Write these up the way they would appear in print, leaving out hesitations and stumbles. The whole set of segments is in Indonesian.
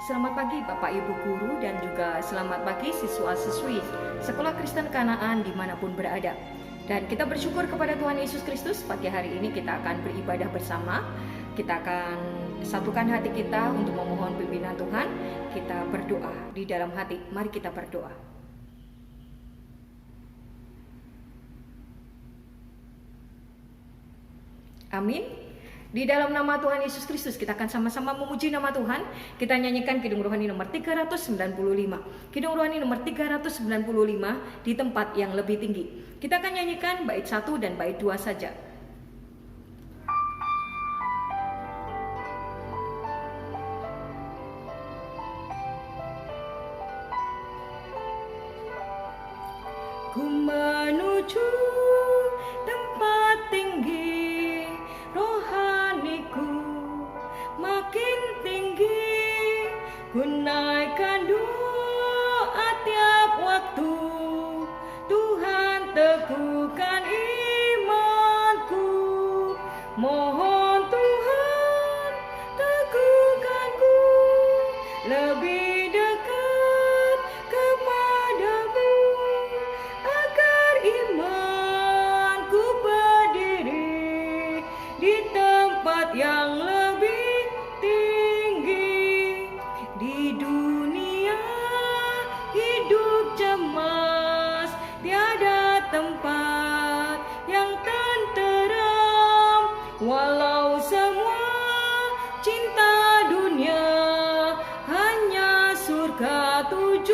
Selamat pagi Bapak Ibu Guru dan juga selamat pagi siswa-siswi Sekolah Kristen Kanaan dimanapun berada. Dan kita bersyukur kepada Tuhan Yesus Kristus, pagi hari ini kita akan beribadah bersama. Kita akan satukan hati kita untuk memohon pimpinan Tuhan. Kita berdoa di dalam hati. Mari kita berdoa. Amin. Di dalam nama Tuhan Yesus Kristus kita akan sama-sama memuji nama Tuhan. Kita nyanyikan Kidung Rohani nomor 395. Kidung Rohani nomor 395 di tempat yang lebih tinggi. Kita akan nyanyikan bait 1 dan bait 2 saja. Ku menuju tempat tinggi, rohaniku makin tinggi. Ku naikkan doa tiap waktu, Tuhan teguhkan imanku. Mohon Tuhan teguhkanku lebih dekat kepadamu, agar imanku berdiri di tempat yang lebih tinggi. Di dunia hidup cemas, tiada tempat yang tenteram. Walau semua cinta dunia, hanya surga tujuanku.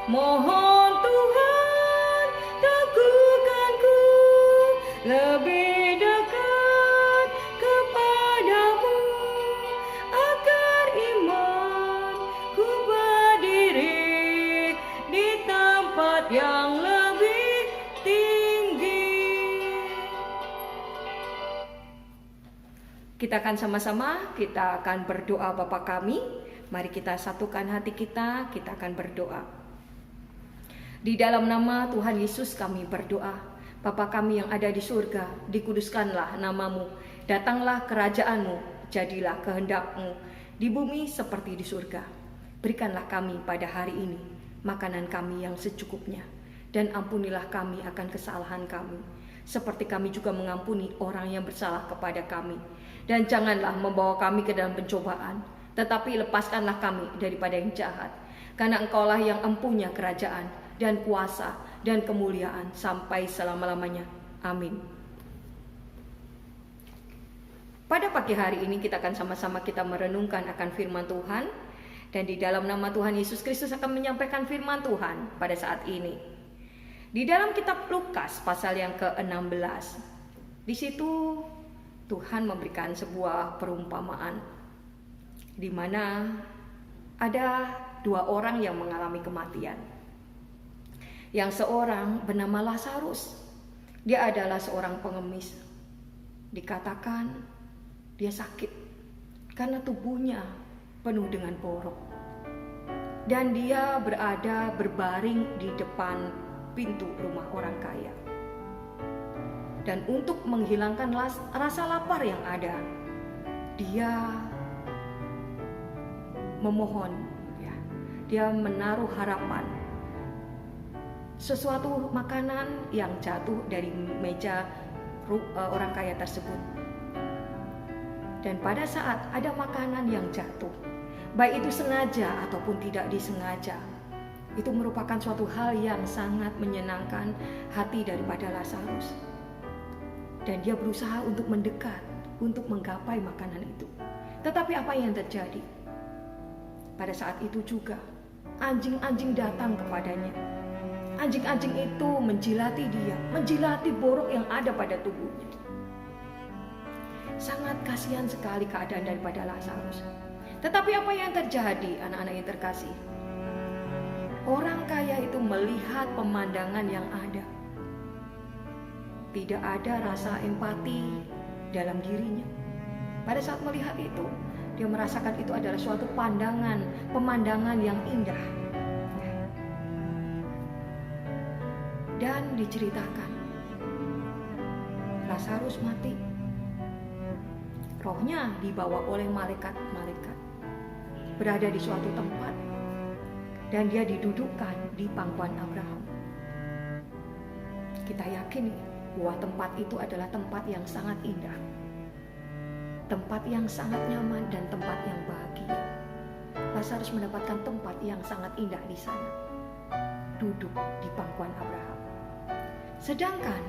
Mohon Tuhan teguhkanku lebih dekat kepadamu, agar imanku berdiri di tempat yang lebih tinggi. Kita akan sama-sama, kita akan berdoa Bapa kami. Mari kita satukan hati kita akan berdoa. Di dalam nama Tuhan Yesus kami berdoa. Bapa kami yang ada di surga, dikuduskanlah namamu. Datanglah kerajaanmu, jadilah kehendak-mu di bumi seperti di surga. Berikanlah kami pada hari ini makanan kami yang secukupnya. Dan ampunilah kami akan kesalahan kami, seperti kami juga mengampuni orang yang bersalah kepada kami. Dan janganlah membawa kami ke dalam pencobaan, tetapi lepaskanlah kami daripada yang jahat. Karena Engkaulah yang empunya kerajaan dan kuasa dan kemuliaan sampai selama-lamanya. Amin. Pada pagi hari ini kita akan sama-sama kita merenungkan akan firman Tuhan. Dan di dalam nama Tuhan Yesus Kristus akan menyampaikan firman Tuhan pada saat ini. Di dalam kitab Lukas pasal yang ke-16. Di situ Tuhan memberikan sebuah perumpamaan di mana ada dua orang yang mengalami kematian. Yang seorang bernama Lazarus. Dia adalah seorang pengemis. Dikatakan dia sakit karena tubuhnya penuh dengan borok. Dan dia berbaring di depan pintu rumah orang kaya. Dan untuk menghilangkan rasa lapar yang ada, dia memohon, dia menaruh harapan sesuatu makanan yang jatuh dari meja orang kaya tersebut. Dan pada saat ada makanan yang jatuh, baik itu sengaja ataupun tidak disengaja, itu merupakan suatu hal yang sangat menyenangkan hati daripada Lazarus. Dan dia berusaha untuk mendekat, untuk menggapai makanan itu. Tetapi apa yang terjadi? Pada saat itu juga, anjing-anjing datang kepadanya. Anjing-anjing itu menjilati dia, menjilati borok yang ada pada tubuhnya. Sangat kasihan sekali keadaan daripada Lazarus. Tetapi apa yang terjadi, anak-anak yang terkasih? Orang kaya itu melihat pemandangan yang ada. Tidak ada rasa empati dalam dirinya. Pada saat melihat itu, dia merasakan itu adalah suatu pemandangan yang indah. Dan diceritakan Lazarus mati. Rohnya dibawa oleh malaikat-malaikat, berada di suatu tempat, dan dia didudukkan di pangkuan Abraham. Kita yakin bahwa tempat itu adalah tempat yang sangat indah, tempat yang sangat nyaman, dan tempat yang bahagia. Lazarus mendapatkan tempat yang sangat indah di sana, duduk di pangkuan Abraham. Sedangkan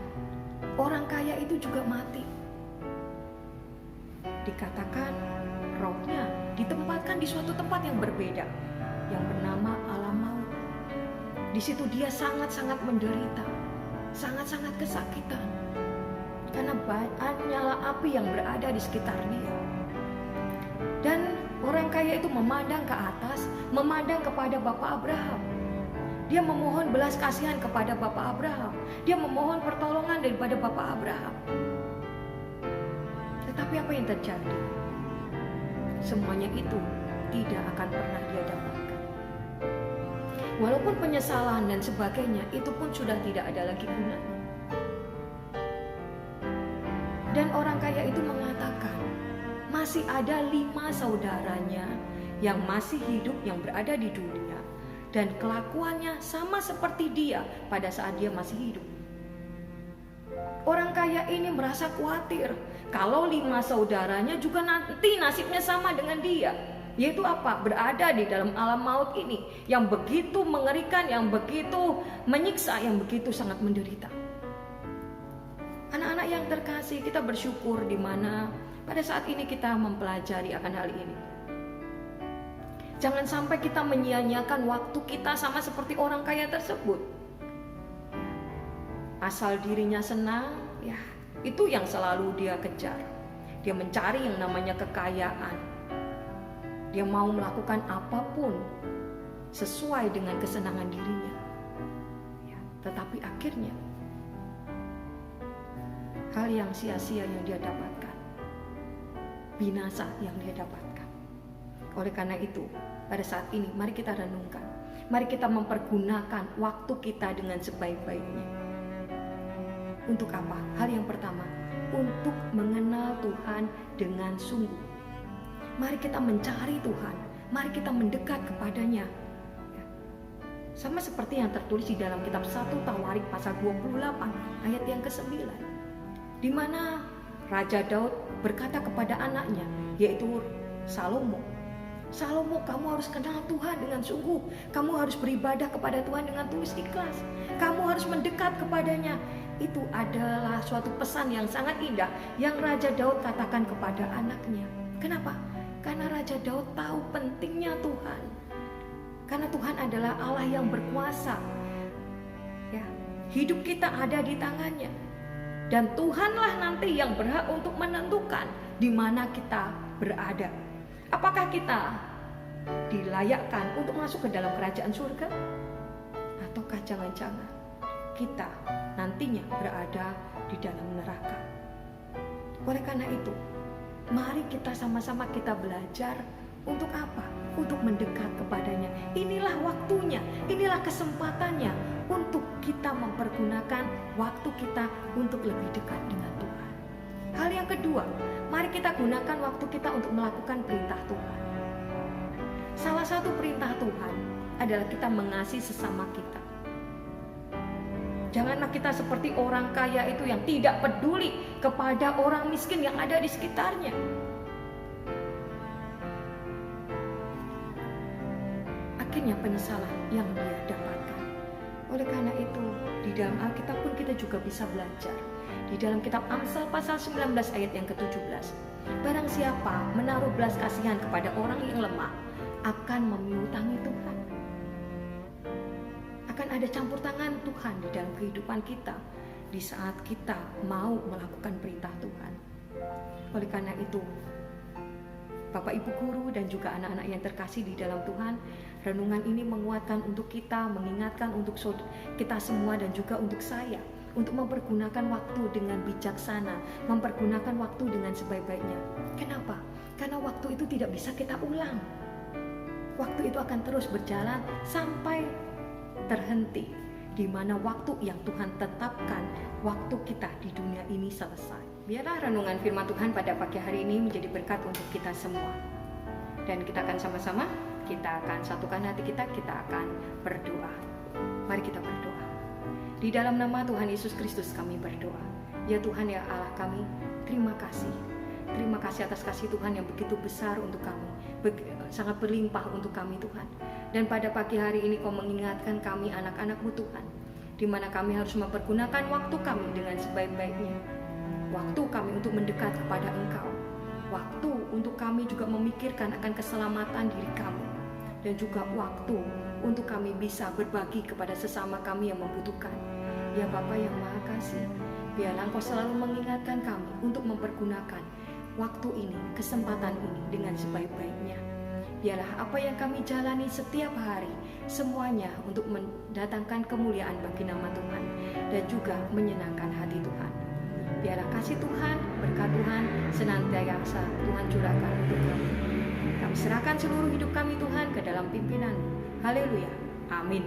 orang kaya itu juga mati. Dikatakan rohnya ditempatkan di suatu tempat yang berbeda, yang bernama alam maut. Di situ dia sangat-sangat menderita, sangat-sangat kesakitan, karena banyak nyala api yang berada di sekitar dia. Dan orang kaya itu memandang ke atas, memandang kepada Bapak Abraham. Dia memohon belas kasihan kepada Bapak Abraham. Dia memohon pertolongan daripada Bapak Abraham. Tetapi apa yang terjadi? Semuanya itu tidak akan pernah dia dapatkan. Walaupun penyesalan dan sebagainya, itu pun sudah tidak ada lagi gunanya. Dan orang kaya itu mengatakan, masih ada 5 saudaranya yang masih hidup, yang berada di dunia, dan kelakuannya sama seperti dia pada saat dia masih hidup. Orang kaya ini merasa khawatir kalau 5 saudaranya juga nanti nasibnya sama dengan dia, yaitu apa? Berada di dalam alam maut ini yang begitu mengerikan, yang begitu menyiksa, yang begitu sangat menderita. Anak-anak yang terkasih, kita bersyukur di mana pada saat ini kita mempelajari akan hal ini. Jangan sampai kita menyia-nyiakan waktu kita sama seperti orang kaya tersebut. Asal dirinya senang, ya itu yang selalu dia kejar. Dia mencari yang namanya kekayaan. Dia mau melakukan apapun sesuai dengan kesenangan dirinya. Ya, tetapi akhirnya hal yang sia-sia yang dia dapatkan, binasa yang dia dapatkan. Oleh karena itu, pada saat ini mari kita renungkan, mari kita mempergunakan waktu kita dengan sebaik-baiknya. Untuk apa? Hal yang pertama, untuk mengenal Tuhan dengan sungguh. Mari kita mencari Tuhan, mari kita mendekat kepadanya. Sama seperti yang tertulis di dalam kitab 1 Tawarik pasal 28 ayat yang ke-9, di mana Raja Daud berkata kepada anaknya, yaitu Salomo, Salomo, kamu harus kenal Tuhan dengan sungguh. Kamu harus beribadah kepada Tuhan dengan tulus ikhlas. Kamu harus mendekat kepadanya. Itu adalah suatu pesan yang sangat indah yang Raja Daud katakan kepada anaknya. Kenapa? Karena Raja Daud tahu pentingnya Tuhan. Karena Tuhan adalah Allah yang berkuasa. Ya, hidup kita ada di tangannya. Dan Tuhanlah nanti yang berhak untuk menentukan di mana kita berada. Apakah kita dilayakkan untuk masuk ke dalam kerajaan surga? Ataukah jangan-jangan kita nantinya berada di dalam neraka? Oleh karena itu, mari kita sama-sama kita belajar untuk apa? Untuk mendekat kepadanya. Inilah waktunya, inilah kesempatannya untuk kita mempergunakan waktu kita untuk lebih dekat dengan Tuhan. Hal yang kedua, mari kita gunakan waktu kita untuk melakukan perintah Tuhan. Salah satu perintah Tuhan adalah kita mengasihi sesama kita. Janganlah kita seperti orang kaya itu yang tidak peduli kepada orang miskin yang ada di sekitarnya. Akhirnya penyesalan yang dia dapatkan. Oleh karena itu, di dalam Alkitab pun kita juga bisa belajar. Di dalam kitab Amsal pasal 19 ayat yang ke-17. Barang siapa menaruh belas kasihan kepada orang yang lemah, akan memiutangi Tuhan. Akan ada campur tangan Tuhan di dalam kehidupan kita di saat kita mau melakukan perintah Tuhan. Oleh karena itu, Bapak Ibu Guru dan juga anak-anak yang terkasih di dalam Tuhan, renungan ini menguatkan untuk kita, mengingatkan untuk kita semua dan juga untuk saya, untuk mempergunakan waktu dengan bijaksana, mempergunakan waktu dengan sebaik-baiknya. Kenapa? Karena waktu itu tidak bisa kita ulang. Waktu itu akan terus berjalan sampai terhenti, di mana waktu yang Tuhan tetapkan, waktu kita di dunia ini selesai. Biarlah renungan firman Tuhan pada pagi hari ini menjadi berkat untuk kita semua. Dan kita akan sama-sama, kita akan satukan hati kita akan berdoa. Mari kita berdoa. Di dalam nama Tuhan Yesus Kristus kami berdoa. Ya Tuhan, ya Allah kami, terima kasih. Terima kasih atas kasih Tuhan yang begitu besar untuk kami, sangat berlimpah untuk kami Tuhan. Dan pada pagi hari ini Kau mengingatkan kami anak-anak-Mu Tuhan, di mana kami harus mempergunakan waktu kami dengan sebaik-baiknya. Waktu kami untuk mendekat kepada Engkau. Waktu untuk kami juga memikirkan akan keselamatan diri kami. Dan juga waktu untuk kami bisa berbagi kepada sesama kami yang membutuhkan. Ya Bapa yang Maha Kasih, biarlah Engkau selalu mengingatkan kami untuk mempergunakan waktu ini, kesempatan ini dengan sebaik-baiknya. Biarlah apa yang kami jalani setiap hari, semuanya untuk mendatangkan kemuliaan bagi nama Tuhan dan juga menyenangkan hati Tuhan. Biarlah kasih Tuhan, berkat Tuhan senantiasa Tuhan curahkan untuk kami. Kami serahkan seluruh hidup kami Tuhan ke dalam pimpinan-Mu. Haleluya. Amin.